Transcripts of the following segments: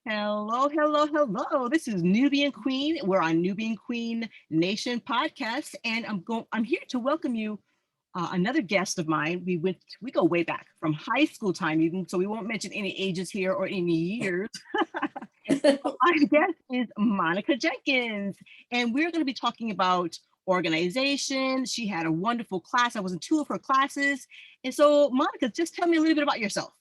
Hello, hello, hello. This is Nubian Queen. We're on Nubian Queen Nation podcast, and I'm here to welcome you. Another guest of mine. We go way back from high school time, even so. We won't mention any ages here or any years. Our guest is Monica Jenkins, and we're going to be talking about organization. She had a wonderful class. I was in two of her classes, and so Monica, just tell me a little bit about yourself.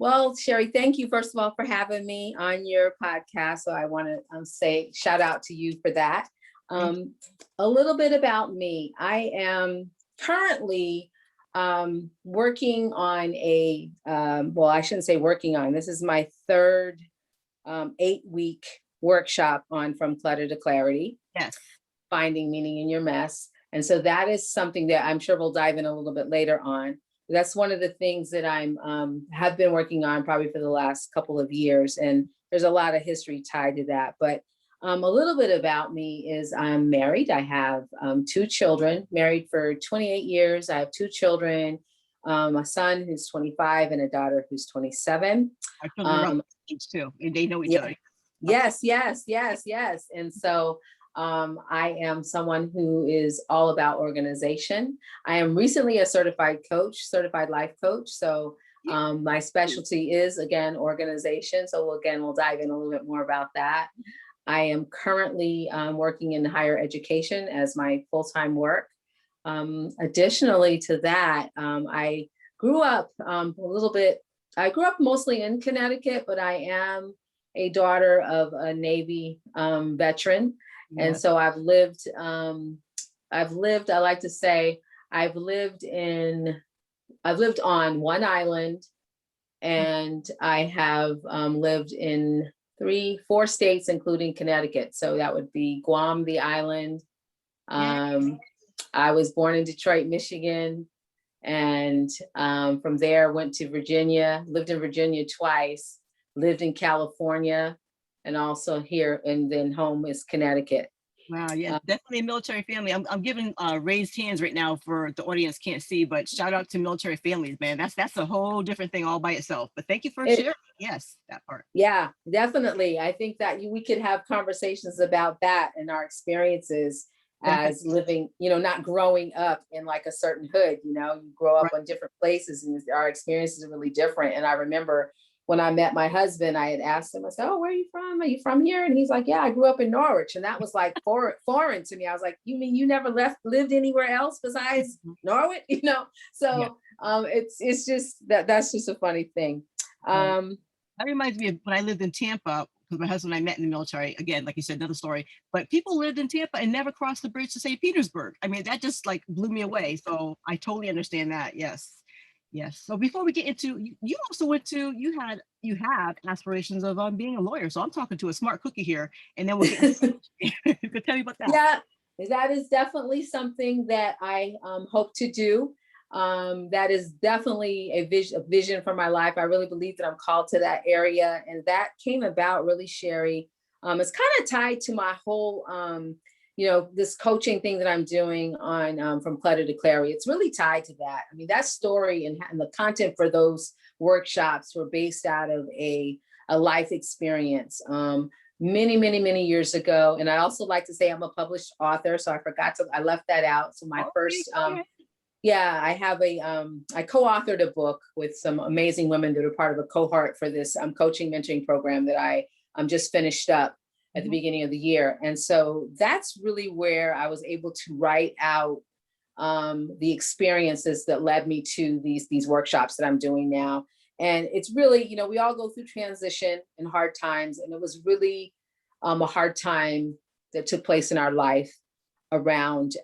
Well, Sherry, thank you, first of all, for having me on your podcast. So I want to say shout out to you for that. A little bit about me. I am currently working on I shouldn't say working on, this is my third 8-week workshop on From Clutter to Clarity. Yes. Finding meaning in your mess. And so that is something that I'm sure we'll dive in a little bit later on. That's one of the things that I'm have been working on probably for the last couple of years. And there's a lot of history tied to that. But a little bit about me is I'm married. I have 2 children, married for 28 years. I have 2 children, a son who's 25 and a daughter who's 27. Our children are age too, and they know each other. Yes. And so I am someone who is all about organization. I am recently a certified life coach. So my specialty is, again, organization. So we'll dive in a little bit more about that. I am currently working in higher education as my full-time work. Additionally to that, I grew up mostly in Connecticut, but I am a daughter of a Navy veteran. And so I've lived on one island, and I have lived in 3-4 states, including Connecticut. So that would be Guam, the island. I was born in Detroit, Michigan. And from there went to Virginia, lived in Virginia twice, lived in California, and also here, and then home is Connecticut. Wow, yeah, definitely a military family. I'm giving raised hands right now for the audience can't see, but shout out to military families, man. That's a whole different thing all by itself. But thank you for sharing. Yes, that part. Yeah, definitely. I think that we could have conversations about that and our experiences as living, not growing up in like a certain hood. You grow up in different places, and our experiences are really different. And I remember when I met my husband, I had asked him, I said, "Oh, where are you from? Are you from here?" And he's like, "Yeah, I grew up in Norwich." And that was like foreign to me. I was like, "You mean you never lived anywhere else besides Norwich?" So it's just that's just a funny thing. That reminds me of when I lived in Tampa, because my husband and I met in the military. Again, like you said, another story. But people lived in Tampa and never crossed the bridge to St. Petersburg. I mean, that just like blew me away. So I totally understand that. Yes. So before we get into, you also you have aspirations of being a lawyer. So I'm talking to a smart cookie here, and then we'll get into you could tell me about that. Yeah, that is definitely something that I hope to do. That is definitely a vision for my life. I really believe that I'm called to that area. And that came about really, Sherry. It's kind of tied to my whole, this coaching thing that I'm doing on From Clutter to Clarity. It's really tied to that. I mean, that story and the content for those workshops were based out of a life experience many years ago. And I also like to say I'm a published author. So I left that out. So my first, I have I co-authored a book with some amazing women that are part of a cohort for this coaching mentoring program that I just finished up at the beginning of the year. And so that's really where I was able to write out the experiences that led me to these workshops that I'm doing now. And it's really, we all go through transition and hard times. And it was really a hard time that took place in our life around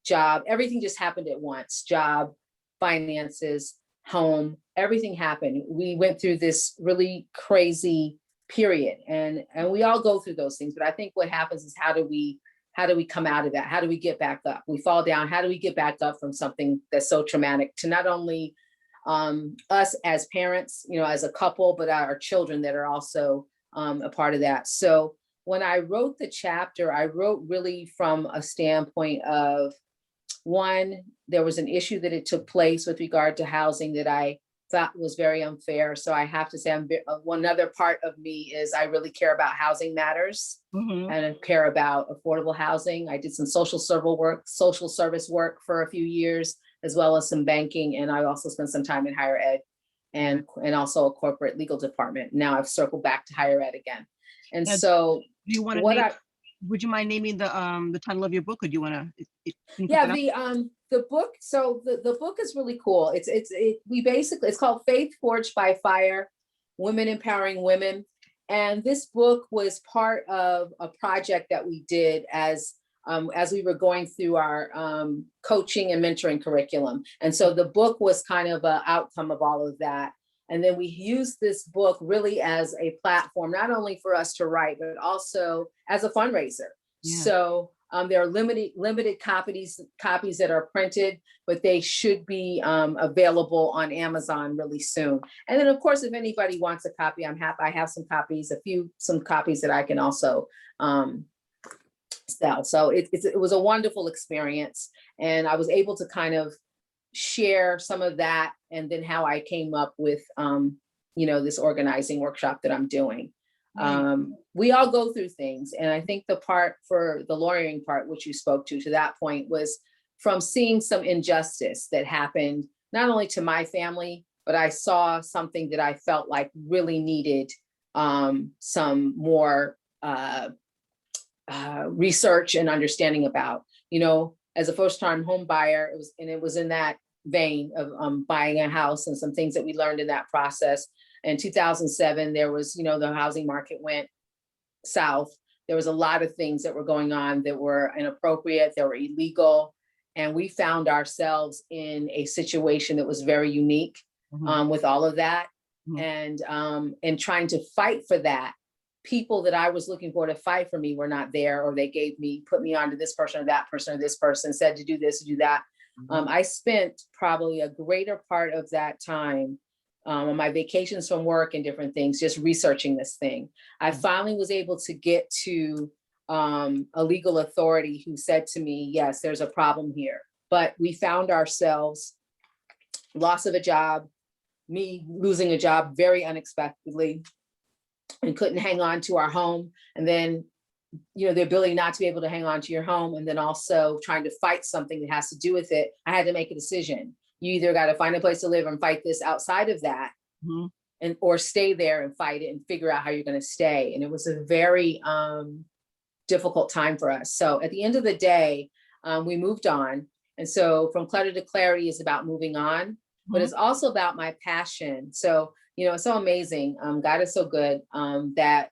job. Everything just happened at once. Job, finances, home, everything happened. We went through this really crazy period, and we all go through those things. But I think what happens is how do we come out of that? How do we get back up? We fall down. How do we get back up from something that's so traumatic to not only us as parents, as a couple, but our children that are also a part of that. So when I wrote the chapter, I wrote really from a standpoint of, one, there was an issue that it took place with regard to housing that I thought was very unfair. So I have to say, one other part of me is I really care about housing matters Mm-hmm. and I care about affordable housing. I did some social service work for a few years, as well as some banking. And I also spent some time in higher ed and also a corporate legal department. Now I've circled back to higher ed again. And Now, so do you want to what name? I, Would you mind naming the title of your book, or do you want to? Can you put yeah, that up? the book, so the book is really cool. We basically, it's called Faith Forged by Fire, Women Empowering Women. And this book was part of a project that we did as we were going through our coaching and mentoring curriculum. And so the book was kind of an outcome of all of that. And then we used this book really as a platform, not only for us to write, but also as a fundraiser. Yeah. So there are limited copies that are printed, but they should be available on Amazon really soon. And then, of course, if anybody wants a copy, I'm happy. I have some copies that I can also sell. So it was a wonderful experience, and I was able to kind of share some of that, and then how I came up with this organizing workshop that I'm doing. We all go through things. And I think the part for the lawyering part, which you spoke to that point, was from seeing some injustice that happened, not only to my family, but I saw something that I felt like really needed some more research and understanding about. As a first-time home buyer, it was in that vein of buying a house and some things that we learned in that process. In 2007, there was, the housing market went south. There was a lot of things that were going on that were inappropriate, that were illegal. And we found ourselves in a situation that was very unique with all of that. Mm-hmm. And trying to fight for that. People that I was looking for to fight for me were not there, or they put me on to this person or that person or this person, said to do this, to do that. Mm-hmm. I spent probably a greater part of that time on my vacations from work and different things, just researching this thing. I finally was able to get to a legal authority who said to me, yes, there's a problem here. But we found ourselves, loss of a job, me losing a job very unexpectedly, and couldn't hang on to our home. And then, the ability not to be able to hang on to your home, and then also trying to fight something that has to do with it. I had to make a decision. You either got to find a place to live and fight this outside of that, mm-hmm. or stay there and fight it and figure out how you're going to stay. And it was a very difficult time for us. So at the end of the day, we moved on. And so From Clutter to Clarity is about moving on, mm-hmm. but it's also about my passion. So, it's so amazing. God is so good that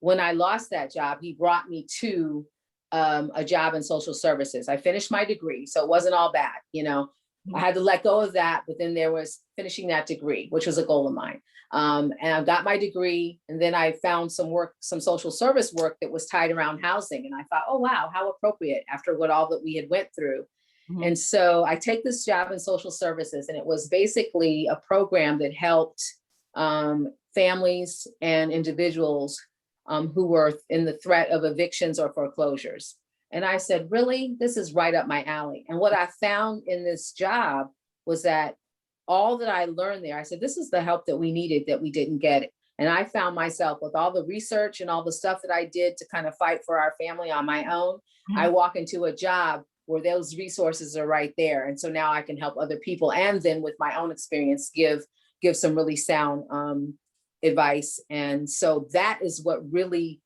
when I lost that job, he brought me to a job in social services. I finished my degree, so it wasn't all bad. I had to let go of that, but then there was finishing that degree, which was a goal of mine. And I got my degree, and then I found some social service work that was tied around housing. And I thought, oh, wow, how appropriate after all that we had went through. Mm-hmm. And so I take this job in social services, and it was basically a program that helped families and individuals who were in the threat of evictions or foreclosures. And I said, really, this is right up my alley. And what I found in this job was that all that I learned there, I said, this is the help that we needed, that we didn't get it. And I found myself with all the research and all the stuff that I did to kind of fight for our family on my own. Mm-hmm. I walk into a job where those resources are right there. And so now I can help other people. And then with my own experience, give some really sound advice. And so that is what really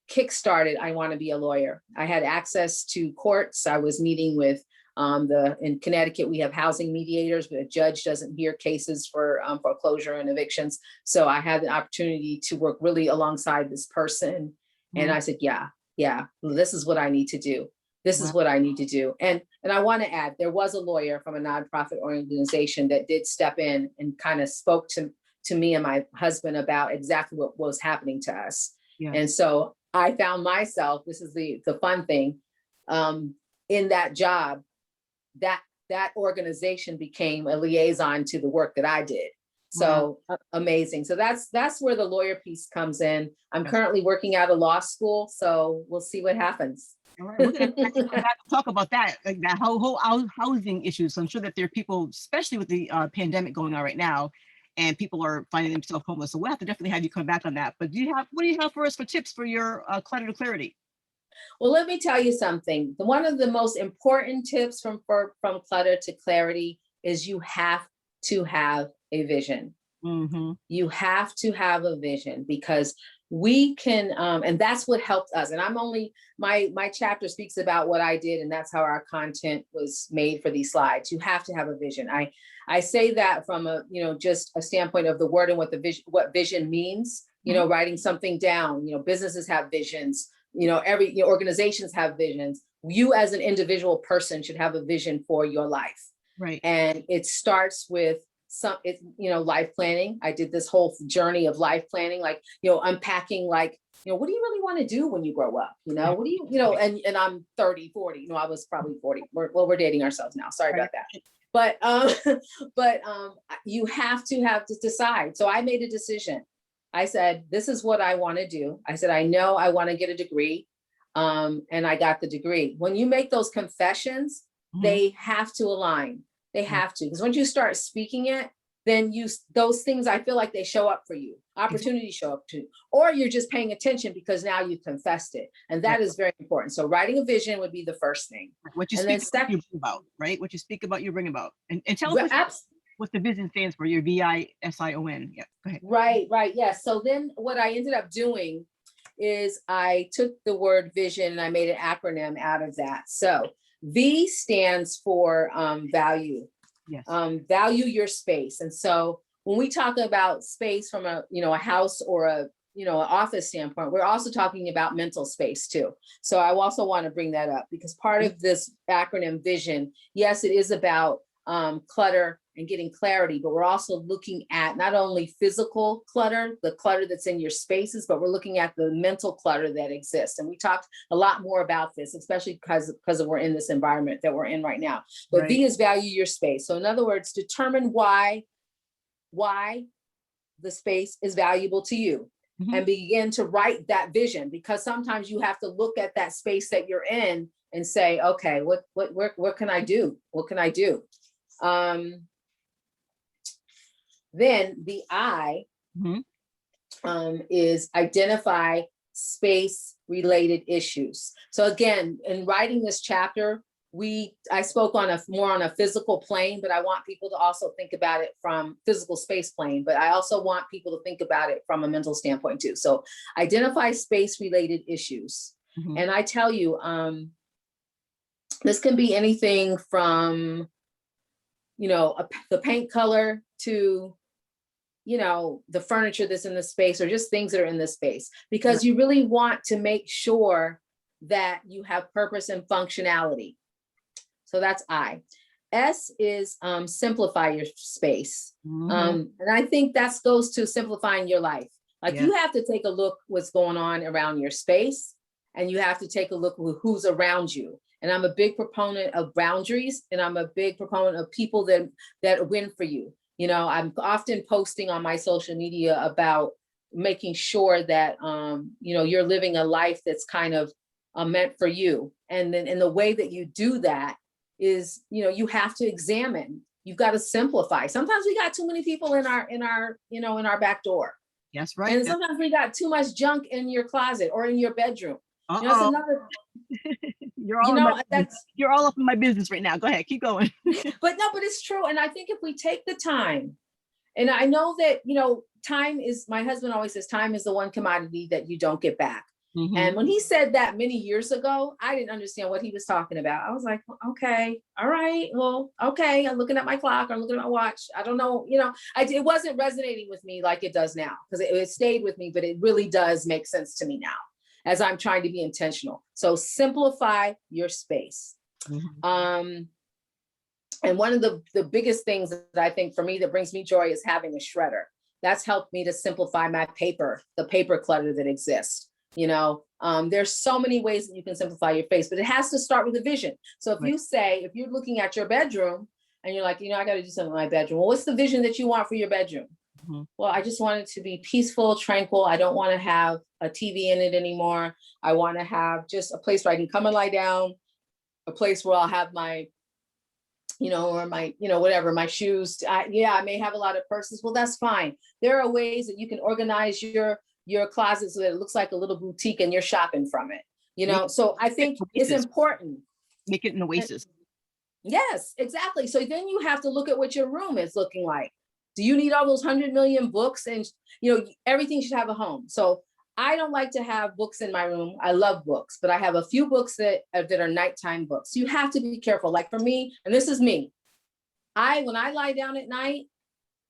kickstarted I Want to Be a Lawyer. I had access to courts. I was meeting with in Connecticut, we have housing mediators, but a judge doesn't hear cases for foreclosure and evictions. So I had the opportunity to work really alongside this person. Mm-hmm. And I said, yeah, this is what I need to do. This is what I need to do. And I want to add, there was a lawyer from a nonprofit organization that did step in and kind of spoke to me and my husband about exactly what was happening to us. Yeah. And so I found myself, this is the fun thing, in that job, that organization became a liaison to the work that I did. So amazing. So that's where the lawyer piece comes in. I'm currently working out of law school, so we'll see what happens. All right, we're going to talk about that, like that whole housing issue. So I'm sure that there are people, especially with the pandemic going on right now, and people are finding themselves homeless. So we'll have to definitely have you come back on that. But what do you have for us for tips for your clutter to clarity? Well, let me tell you something. One of the most important tips from clutter to clarity is you have to have a vision. Mm-hmm. You have to have a vision, because we can, and that's what helped us. And I'm only, my chapter speaks about what I did, and that's how our content was made for these slides. You have to have a vision. I say that from a, just a standpoint of the word and what vision means, writing something down. Businesses have visions, every organizations have visions. You as an individual person should have a vision for your life. Right. And it starts with life planning. I did this whole journey of life planning, like, unpacking, like, what do you really want to do when you grow up? What do and I'm 30, 40, I was probably 40. We're dating ourselves now. Sorry about that. But you have to decide. So I made a decision. I said, this is what I want to do. I said, I know I want to get a degree. And I got the degree. When you make those confessions, they have to align. They have to, because once you start speaking it, then those things, I feel like they show up for you. Opportunities show up too, or you're just paying attention because now you've confessed it, and that is very important. So writing a vision would be the first thing. What you speak about, you bring about, right? What you speak about, you bring about, and tell us what the vision stands for. Your V.I.S.I.O.N. Yeah, go ahead. Right. Yeah. So then, what I ended up doing is I took the word vision and I made an acronym out of that. So V stands for value. Yes. Value your space. And so when we talk about space from a house or an office standpoint, we're also talking about mental space too. So I also want to bring that up, because part of this acronym vision, yes, it is about clutter and getting clarity, but we're also looking at not only physical clutter, the clutter that's in your spaces, but we're looking at the mental clutter that exists. And we talked a lot more about this, especially because we're in this environment that we're in right now. But V is value your space. So in other words, determine why the space is valuable to you, and begin to write that vision, because sometimes you have to look at that space that you're in and say, okay, what can I do? What can I do? Then the I is identify space related issues. So again, in writing this chapter, I spoke more on a physical plane, but I want people to also think about it from physical space plane, but I also want people to think about it from a mental standpoint too. So identify space related issues. And I tell you, this can be anything from, the paint color to, the furniture that's in the space, or just things that are in the space, because you really want to make sure that you have purpose and functionality. So that's I. S is simplify your space. And I think that goes to simplifying your life. Like you have to take a look what's going on around your space, and you have to take a look at who's around you. And I'm a big proponent of boundaries, and I'm a big proponent of people that win for you. I'm often posting on my social media about making sure that, you're living a life that's kind of meant for you. And then in the way that you do that is, you have to examine, you've got to simplify. Sometimes we got too many people in our back door. Yes, right. And sometimes we got too much junk in your closet or in your bedroom. That's another. You're all up in my business right now. Go ahead, keep going. But it's true. And I think if we take the time, and I know that, time is, my husband always says, time is the one commodity that you don't get back. And when he said that many years ago, I didn't understand what he was talking about. I was like, well, okay, all right, well, okay. I'm looking at my clock, I'm looking at my watch. I don't know, it wasn't resonating with me like it does now, because it stayed with me, but it really does make sense to me now as I'm trying to be intentional. So simplify your space. And one of the biggest things that I think for me that brings me joy is having a shredder. That's helped me to simplify the paper clutter that exists. There's so many ways that you can simplify your space, but it has to start with a vision. So if you're looking at your bedroom and you're like, I got to do something in my bedroom. Well, what's the vision that you want for your bedroom? Well, I just want it to be peaceful, tranquil. I don't want to have a TV in it anymore. I want to have just a place where I can come and lie down, a place where I'll have my or my, whatever, my shoes. I may have a lot of purses. Well, that's fine. There are ways that you can organize your closet so that it looks like a little boutique and you're shopping from it. So I think it's important. Make it an oasis. Yes, exactly. So then you have to look at what your room is looking like. Do you need all those 100 million books? And everything should have a home. So I don't like to have books in my room. I love books, but I have a few books that are nighttime books. You have to be careful. Like for me, and this is me, when I lie down at night,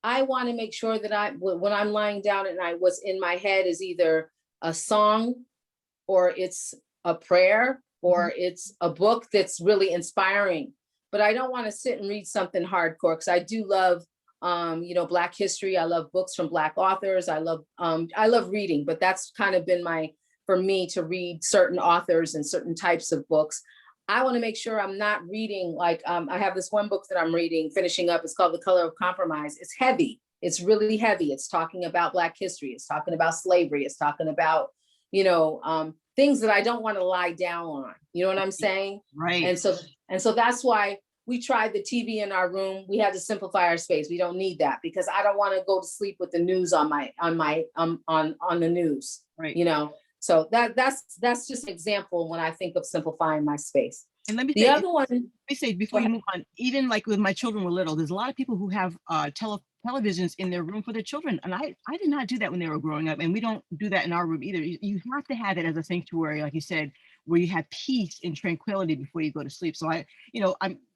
I want to make sure that when I'm lying down at night, what's in my head is either a song, or it's a prayer, or it's a book that's really inspiring. But I don't want to sit and read something hardcore, because I do love Black history. I love books from Black authors. I love reading, but that's kind of been for me to read certain authors and certain types of books. I want to make sure I'm not reading I have this one book that I'm reading, finishing up. It's called The Color of Compromise. It's heavy. It's really heavy. It's talking about Black history. It's talking about slavery. It's talking about, things that I don't want to lie down on. You know what I'm saying? Right. And so that's why we tried the TV in our room. We had to simplify our space. We don't need that, because I don't want to go to sleep with the news on the news. Right. So that's just an example when I think of simplifying my space. And let me say before you move on, even like with my children were little, there's a lot of people who have televisions in their room for their children. And I did not do that when they were growing up. And we don't do that in our room either. You have to have it as a sanctuary, like you said, where you have peace and tranquility before you go to sleep. So I'm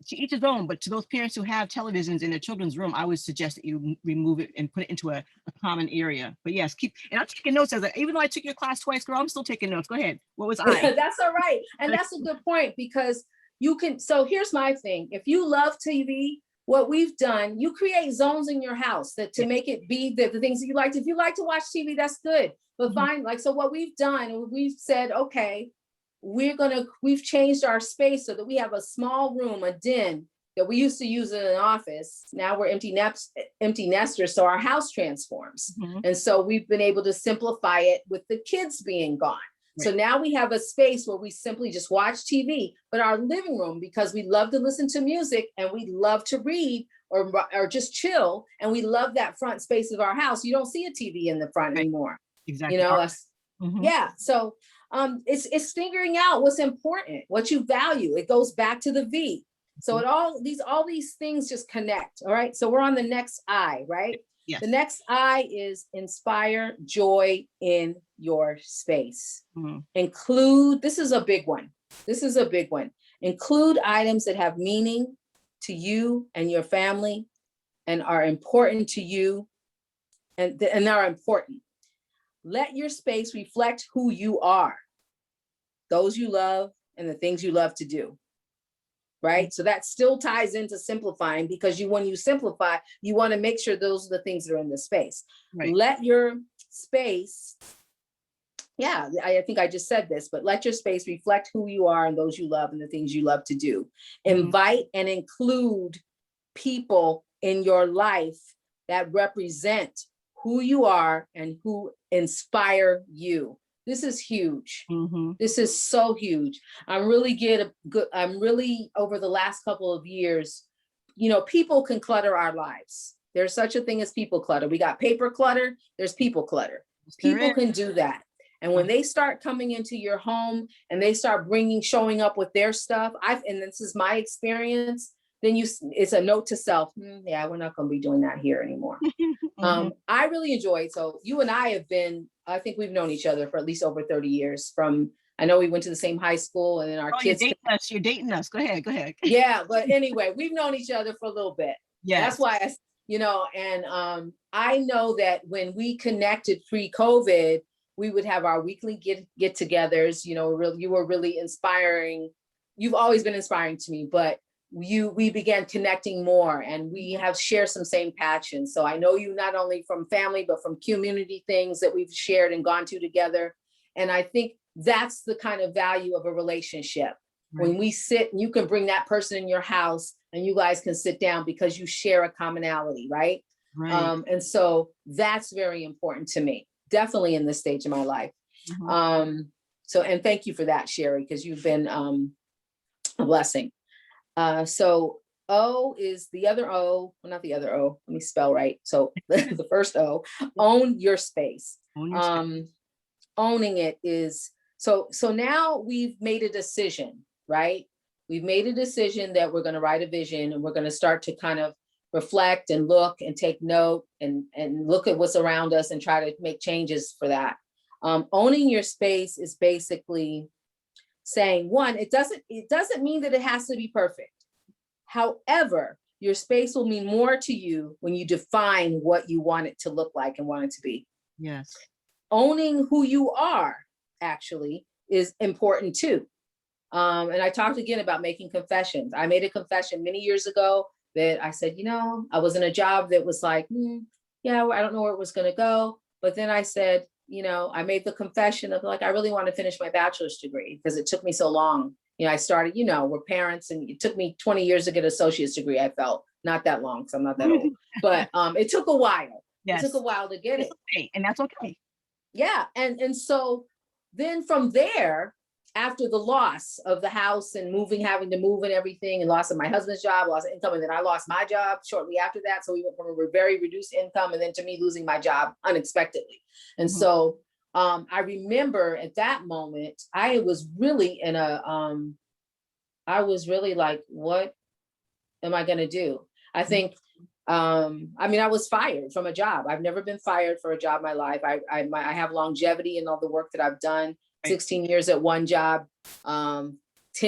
to each his own, but to those parents who have televisions in their children's room, I would suggest that you remove it and put it into a common area. But yes, and I'm taking notes even though I took your class twice, girl, I'm still taking notes. Go ahead. What was I? That's all right. And that's a good point, because so here's my thing. If you love TV, what we've done, you create zones in your house to make it be the things that you like. If you like to watch TV, that's good. But fine, so what we've done, we've said, okay, we've changed our space so that we have a small room, a den that we used to use in an office. Now we're empty nesters, so our house transforms. And so we've been able to simplify it with the kids being gone. Right. So now we have a space where we simply just watch TV, but our living room, because we love to listen to music and we love to read or just chill, and we love that front space of our house. You don't see a TV in the front anymore. Exactly. Yeah. So it's figuring out what's important, what you value. It goes back to the V. So all these things just connect. All right. So we're on the next I, right? Yes. The next I is inspire joy in your space. Include, this is a big one. Include items that have meaning to you and your family and are important to you and are important. Let your space reflect who you are, those you love, and the things you love to do. Right? So that still ties into simplifying, because when you simplify, you want to make sure those are the things that are in the space. Right. Let your space, I think I just said this, but let your space reflect who you are and those you love and the things you love to do. Invite and include people in your life that represent who you are and who inspire you. This is huge. This is so huge. I'm really over the last couple of years, people can clutter our lives. There's such a thing as people clutter. We got paper clutter, there's people clutter. People can do that. And when they start coming into your home and they start showing up with their stuff, and this is my experience, then it's a note to self. Yeah, we're not going to be doing that here anymore. I really enjoyed. So you and I I think we've known each other for at least over 30 years. I know we went to the same high school, and then our kids. You're dating us. Go ahead. Yeah, but anyway, we've known each other for a little bit. Yeah, that's why I know that when we connected pre-COVID, we would have our weekly get-togethers. You were really inspiring. You've always been inspiring to me, but we began connecting more, and we have shared some same passions. So I know you not only from family, but from community things that we've shared and gone to together. And I think that's the kind of value of a relationship. Right. When we sit, and you can bring that person in your house and you guys can sit down because you share a commonality, right? And so that's very important to me, definitely in this stage of my life. And thank you for that, Sherry, because you've been a blessing. So O is the other O, well, not the other O, let me spell right. So the first O, own your space. Own your space. Owning it is, so now we've made a decision, right? We've made a decision that we're going to write a vision, and we're going to start to kind of reflect and look and take note and look at what's around us and try to make changes for that. Owning your space is basically saying, one, it doesn't mean that it has to be perfect. However, your space will mean more to you when you define what you want it to look like and want it to be. Yes. Owning who you are actually is important too. And I talked again about making confessions. I made a confession many years ago that I said, I was in a job that was like, yeah, I don't know where it was going to go. But then I said, I made the confession of like, I really want to finish my bachelor's degree because it took me so long. I started, we're parents, and it took me 20 years to get an associate's degree. I felt not that long because I'm not that old, but it took a while. Yes. It took a while to get it. Okay. And that's okay. Yeah. And so then from there, after the loss of the house and having to move and everything, and loss of my husband's job, loss of income, and then I lost my job shortly after that. So we went from a very reduced income and then to me losing my job unexpectedly. And so I remember at that moment, I was really like, what am I going to do? I think, I was fired from a job. I've never been fired for a job in my life. I have longevity in all the work that I've done. 16 years at one job, 10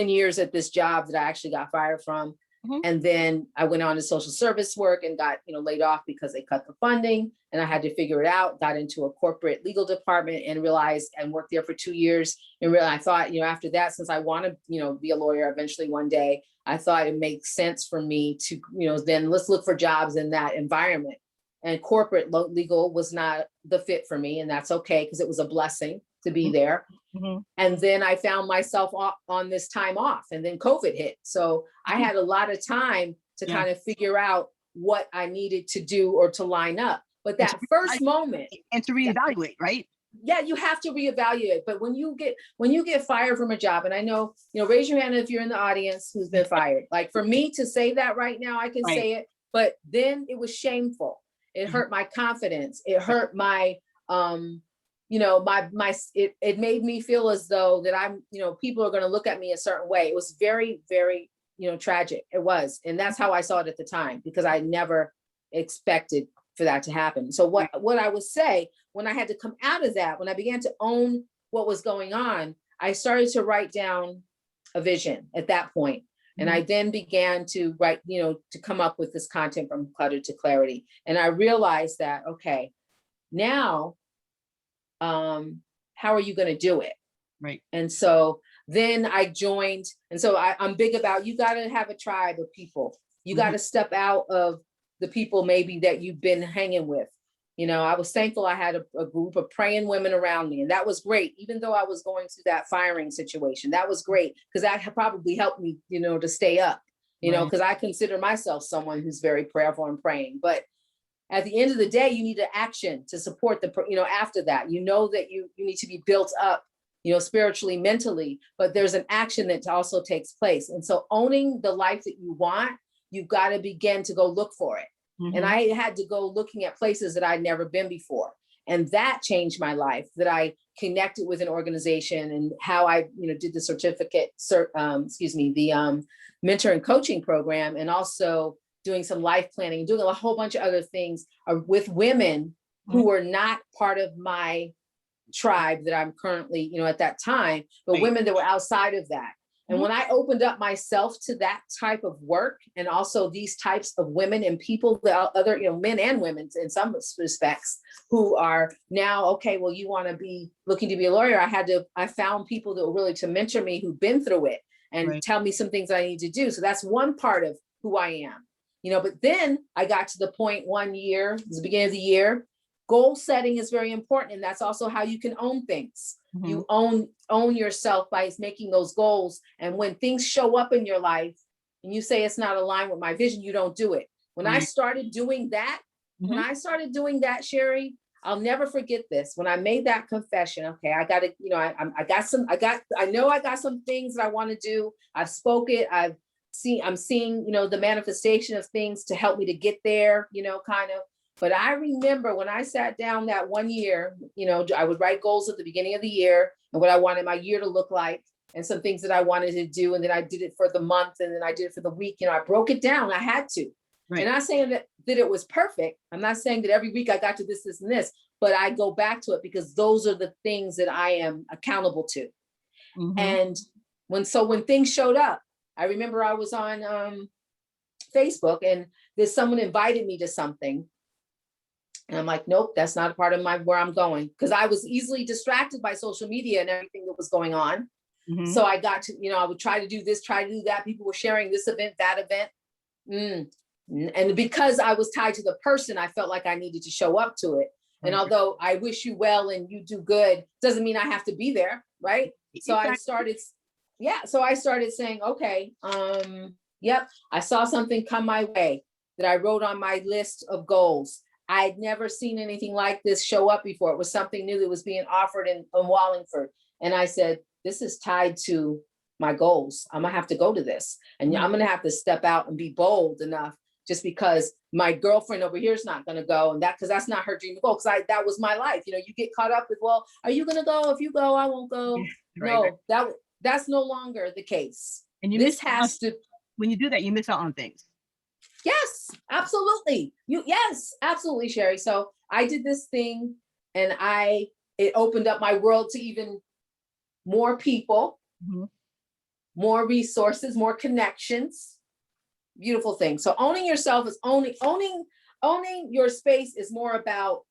years at this job that I actually got fired from. And then I went on to social service work and got, laid off because they cut the funding, and I had to figure it out, got into a corporate legal department and realized, and worked there for 2 years. And really, I thought, after that, since I want to, be a lawyer eventually one day, I thought it makes sense for me to, then let's look for jobs in that environment. And corporate legal was not the fit for me. And that's okay, because it was a blessing to be there. And then I found myself on this time off, and then COVID hit. So I had a lot of time to kind of figure out what I needed to do or to line up. But that first moment, and to reevaluate, right? Yeah, you have to reevaluate. But when you get fired from a job, and I know, raise your hand if you're in the audience who's been fired. Like, for me to say that right now, I can say it, but then it was shameful. It hurt my confidence. It hurt my, it made me feel as though that I'm, people are going to look at me a certain way. It was very, very, tragic. It was. And that's how I saw it at the time, because I never expected for that to happen. So what I would say, when I had to come out of that, when I began to own what was going on, I started to write down a vision at that point. And I then began to write, to come up with this content from clutter to clarity. And I realized that, okay, now, how are you going to do it? Right. And so then I joined. And so I'm big about, you got to have a tribe of people. You got to step out of the people maybe that you've been hanging with. I was thankful I had a group of praying women around me, and that was great. Even though I was going through that firing situation, that was great, because that probably helped me, to stay up, because I consider myself someone who's very prayerful and praying. But at the end of the day, you need an action to support after that, that you need to be built up, spiritually, mentally, but there's an action that also takes place. And so owning the life that you want, you've got to begin to go look for it. And I had to go looking at places that I'd never been before. And that changed my life, that I connected with an organization, and how I, did the the mentor and coaching program, and also doing some life planning, doing a whole bunch of other things with women who were not part of my tribe that I'm currently, at that time, but women that were outside of that. And when I opened up myself to that type of work, and also these types of women and people, that other, men and women in some respects, who are now, okay, well, you want to be looking to be a lawyer. I found people that were willing to mentor me, who've been through it, and tell me some things I need to do. So that's one part of who I am, but then I got to the point one year, it was the beginning of the year. Goal setting is very important. And that's also how you can own things. You own yourself by making those goals. And when things show up in your life and you say it's not aligned with my vision, you don't do it. When I started doing that, Sherry, I'll never forget this. When I made that confession, okay, I got to, I know I got some things that I want to do. I've spoke it. I've I'm seeing, the manifestation of things to help me to get there, kind of. But I remember when I sat down that one year, I would write goals at the beginning of the year and what I wanted my year to look like and some things that I wanted to do. And then I did it for the month and then I did it for the week. I broke it down. I had to. Right. And I'm not saying that it was perfect. I'm not saying that every week I got to this, this, and this, but I go back to it because those are the things that I am accountable to. Mm-hmm. And when things showed up, I remember I was on Facebook and someone invited me to something. And I'm like, nope, that's not a part of where I'm going. Because I was easily distracted by social media and everything that was going on. Mm-hmm. So I got to, I would try to do this, try to do that. People were sharing this event, that event. And because I was tied to the person, I felt like I needed to show up to it. And although I wish you well and you do good, doesn't mean I have to be there, right? So I started saying, okay, yep, I saw something come my way that I wrote on my list of goals. I'd never seen anything like this show up before. It was something new that was being offered in Wallingford. And I said, this is tied to my goals. I'm gonna have to go to this. And I'm gonna have to step out and be bold enough just because my girlfriend over here is not gonna go. And because that's not her dream to go. Because that was my life. You get caught up with, well, are you gonna go? If you go, I won't go. Right. No, that's no longer the case. And when you do that, you miss out on things. Yes, absolutely. Absolutely, Sherry. So I did this thing and it opened up my world to even more people, more resources, more connections, beautiful thing. So owning yourself is owning your space is more about,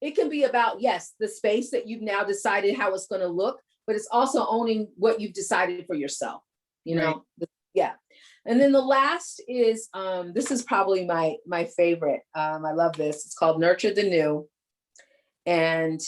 it can be about, yes, the space that you've now decided how it's going to look, but it's also owning what you've decided for yourself, Right. Yeah. And then the last is, this is probably my favorite. I love this. It's called Nurture the New. And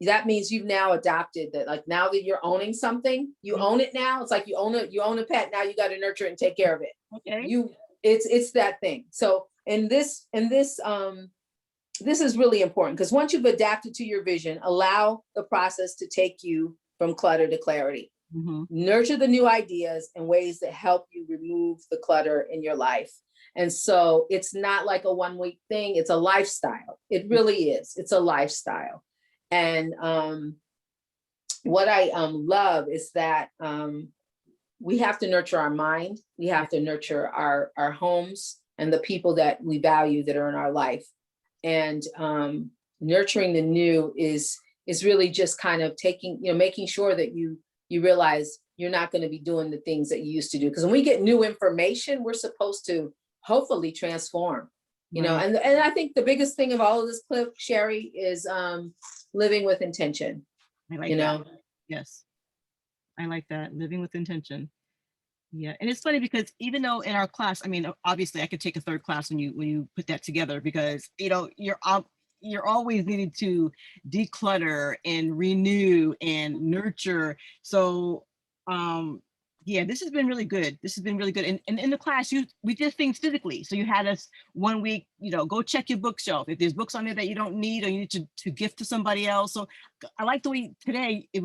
that means you've now adopted that, like now that you're owning something, you own it now. It's like you own a pet. Now you got to nurture it and take care of it. Okay. It's that thing. So this is really important because once you've adapted to your vision, allow the process to take you from clutter to clarity. Nurture the new ideas and ways that help you remove the clutter in your life. And so it's not like a 1 week thing. It's a lifestyle. It really is. It's a lifestyle. And what I love is that we have to nurture our mind. We have to nurture our homes and the people that we value that are in our life. And nurturing the new is really just kind of making sure that you realize you're not going to be doing the things that you used to do. Because when we get new information, we're supposed to hopefully transform, and I think the biggest thing of all of this clip, Sherry, is living with intention. I like that. Yes. I like that. Living with intention. Yeah. And it's funny because even though in our class, I mean, obviously I could take a third class when you put that together because, you're always needing to declutter and renew and nurture. So, yeah, this has been really good. This has been really good. And in the class, we did things physically. So you had us 1 week, go check your bookshelf. If there's books on there that you don't need or you need to gift to somebody else. So I like the way today it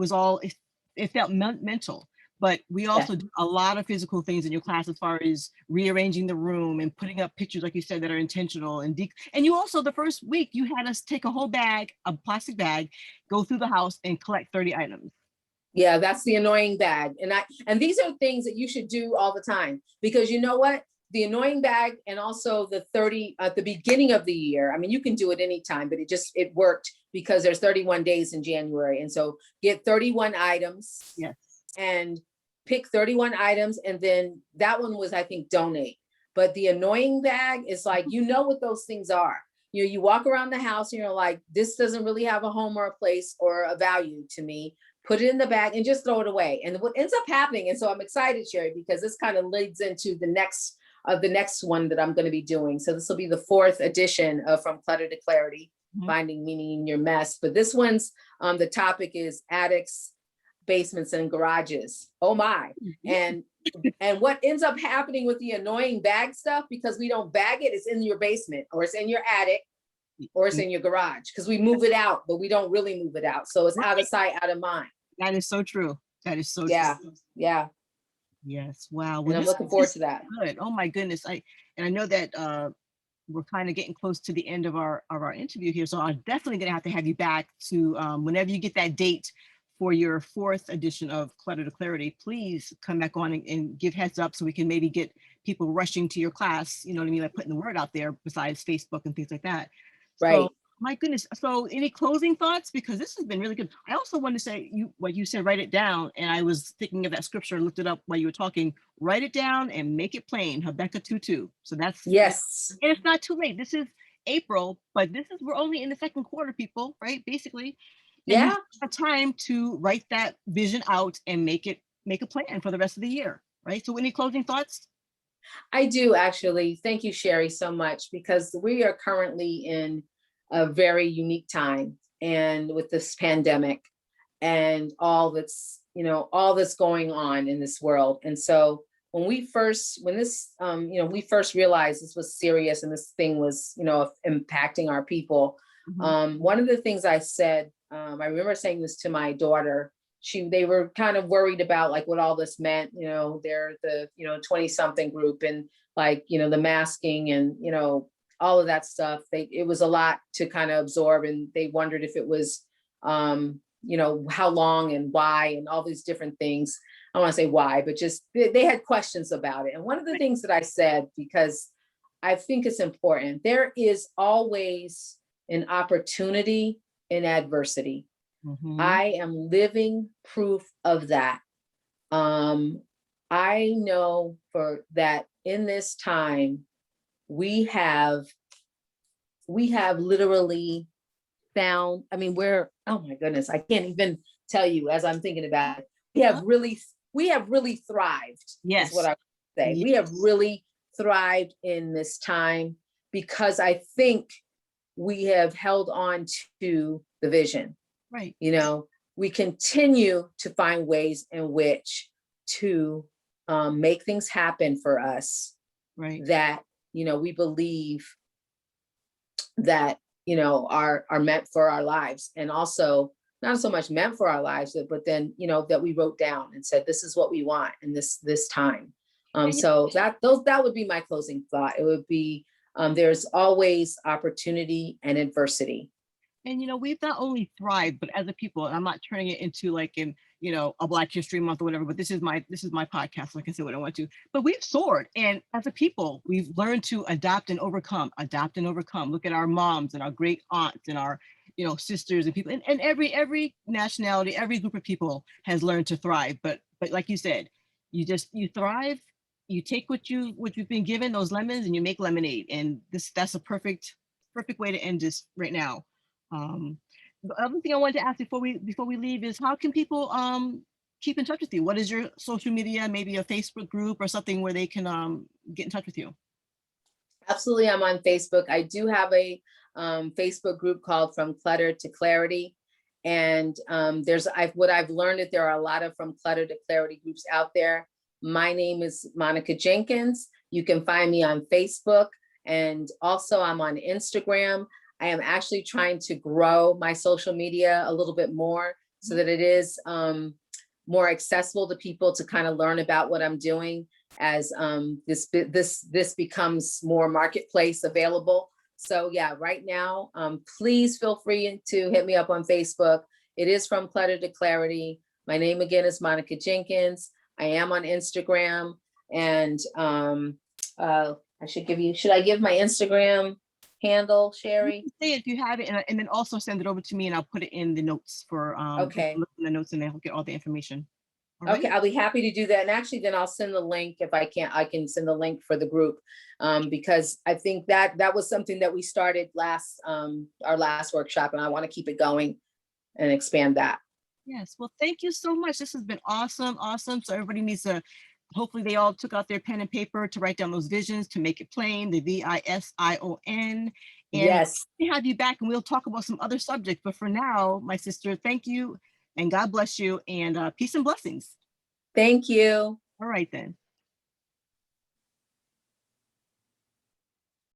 felt mental. But we also do a lot of physical things in your class as far as rearranging the room and putting up pictures, like you said, that are intentional. And you also, the first week, you had us take a plastic bag, go through the house and collect 30 items. Yeah, that's the annoying bag. And these are things that you should do all the time because you know what? The annoying bag and also the 30 at the beginning of the year. I mean, you can do it anytime, but it worked because there's 31 days in January. And so get 31 items. Yes. And pick 31 items. And then that one was, I think, donate. But the annoying bag is like, what those things are. You walk around the house and you're like, this doesn't really have a home or a place or a value to me. Put it in the bag and just throw it away. And what ends up happening, and so I'm excited, Sherry, because this kind of leads into the next one that I'm going to be doing. So this will be the 4th edition of From Clutter to Clarity, Finding Meaning in Your Mess. But this one's, the topic is attics, basements, and garages. Oh my. And what ends up happening with the annoying bag stuff, because we don't bag it, it's in your basement or it's in your attic or it's in your garage because we move it out, but we don't really move it out. So it's out of sight, out of mind. That is so true. That is so true. Yeah. Yes. Wow. And Well, I'm this looking forward is to that. good. Oh my goodness. I know that we're kind of getting close to the end of our interview here. So I'm definitely gonna have you back to whenever you get that date for your fourth edition of Clutter to Clarity, please come back on and give heads up so we can maybe get people rushing to your class, you know what I mean, like putting the word out there besides Facebook and things like that. So Right. my goodness. So any closing thoughts? Because this has been really good. I also want to say what you said, write it down. And I was thinking of that scripture and looked it up while you were talking. Write it down and make it plain. Habakkuk 2:2. So that's, Yes. and it's not too late. This is April, but we're only in the second quarter, people, right? Basically. And you Yeah, have time to write that vision out and make a plan for the rest of the year, right? So any closing thoughts? I do actually. Thank you, Sherry, so much, because we are currently in a very unique time, and with this pandemic and all that's going on in this world. And so when we first realized this was serious and this thing was, impacting our people. Mhm. One of the things I said, I remember saying this to my daughter. They were kind of worried about like what all this meant. They're the 20 something group, and like the masking and all of that stuff. It was a lot to kind of absorb, and they wondered if it was how long and why and all these different things. I don't want to say why, but just they had questions about it. And one of the things that I said, because I think it's important, there is always an opportunity in adversity. Mhm. I am living proof of that. Um, I know for that in this time, we have literally found, I mean, oh my goodness, I can't even tell you as I'm thinking about it. Uh-huh. We have really thrived, is what Yes. I would say. Ye- We have really thrived in this time because I think we have held on to the vision. Right. We continue to find ways in which to make things happen for us Right. that we believe that are meant for our lives, and also not so much meant for our lives, but then that we wrote down and said this is what we want in this time. And So that would be my closing thought. It would be there's always opportunity and adversity. we've not only thrived, but as a people, and I'm not turning it into like a Black History Month or whatever, but this is my podcast. Like I said, what I want to, but we've soared. And as a people, we've learned to adapt and overcome. Look at our moms and our great aunts and our, sisters and people, and every nationality, every group of people has learned to thrive. But like you said, you thrive, you take what you've been given, those lemons, and you make lemonade. And that's a perfect way to end this right now. The other thing I wanted to ask before we leave is how can people keep in touch with you? What is your social media, maybe a Facebook group or something where they can get in touch with you? Absolutely, I'm on Facebook. I do have a Facebook group called From Clutter to Clarity. And what I've learned, that there are a lot of From Clutter to Clarity groups out there. My name is Monica Jenkins. You can find me on Facebook, and also I'm on Instagram. I am actually trying to grow my social media a little bit more so that it is more accessible to people to kind of learn about what I'm doing as this becomes more marketplace available. So yeah, right now, please feel free to hit me up on Facebook. It is From Clutter to Clarity. My name again is Monica Jenkins. I am on Instagram, and should I give my Instagram handle, You Sherry? can say it if you have it, and then also send it over to me, and I'll put it in the notes for Okay. look in the notes, and then I'll get all the information. All Okay, right. I'll be happy to do that. And actually, then I'll send the link. If I can't, I can send the link for the group, because I think that was something that we started our last workshop, and I want to keep it going and expand that. Yes. Well, thank you so much. This has been awesome, awesome. So everybody needs to. Hopefully, they all took out their pen and paper to write down those visions to make it plain. The V.I.S.I.O.N. And Yes. we have you back, and we'll talk about some other subjects. But for now, my sister, thank you, and God bless you, and peace and blessings. Thank you. All right then.